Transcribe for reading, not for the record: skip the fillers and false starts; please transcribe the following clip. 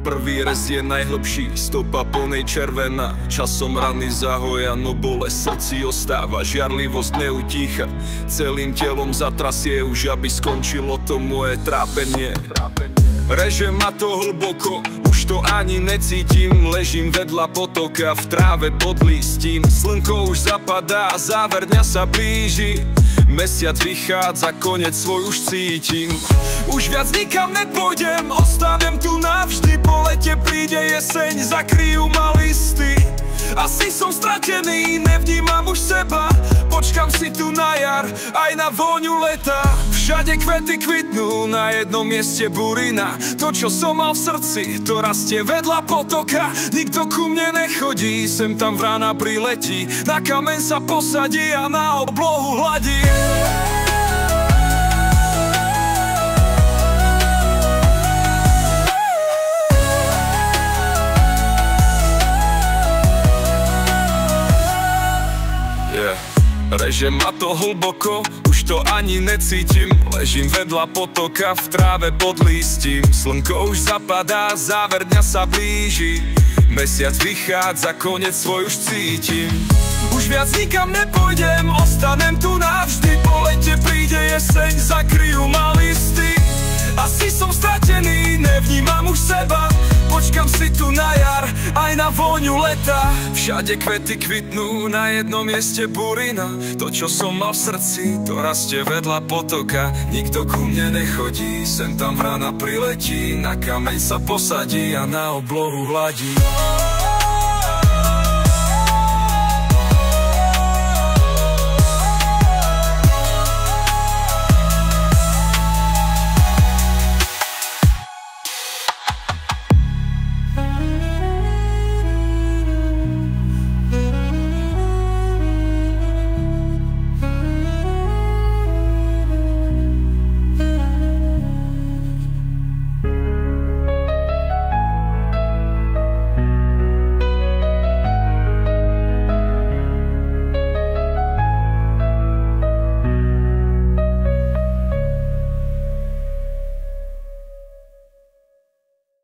Prvý rez je najhlbší, stopa po nej červená. Časom rany zahoja, no bolesť srdci ostáva. Žiarlivosť neutícha, celým telom zatrasie už, aby skončilo to moje trápenie. Reže ma to hlboko, už to ani necítim. Ležím vedľa potoka, v tráve pod listím. Slnko už zapadá, záver dňa sa blíži. Mesiac vychádza, koniec svoj už cítim. Už viac nikam nepôjdem, ostanem tu navždy. Po lete príde jeseň, zakryjú ma listy. Asi som stratený, nevnímam už seba. Počkam si tu na jar, aj na vôňu leta. Všade kvety kvitnú, na jednom mieste burina. To, čo som mal v srdci, to rastie vedľa potoka. Nikto ku mne nechodí, sem tam vrana priletí. Na kameň sa posadí a na oblohu hladí. Reže ma to hlboko, už to ani necítim. Ležím vedľa potoka, v tráve pod listím. Slnko už zapadá, záver dňa sa blíži. Mesiac vychádza, koniec svoj už cítim. Už viac nikam nepôjdem, ostanem tu navždy. Po lete príde jeseň, zakryjú ma listy. Asi som stratený, nevnímam už seba. Počkam si tu na jar, aj na vôňu leta. Všade kvety kvitnú, na jednom mieste burina. To, čo som mal v srdci, to rastie vedľa potoka. Nikto ku mne nechodí, sem tam vrana priletí. Na kameň sa posadí a na oblohu hladí.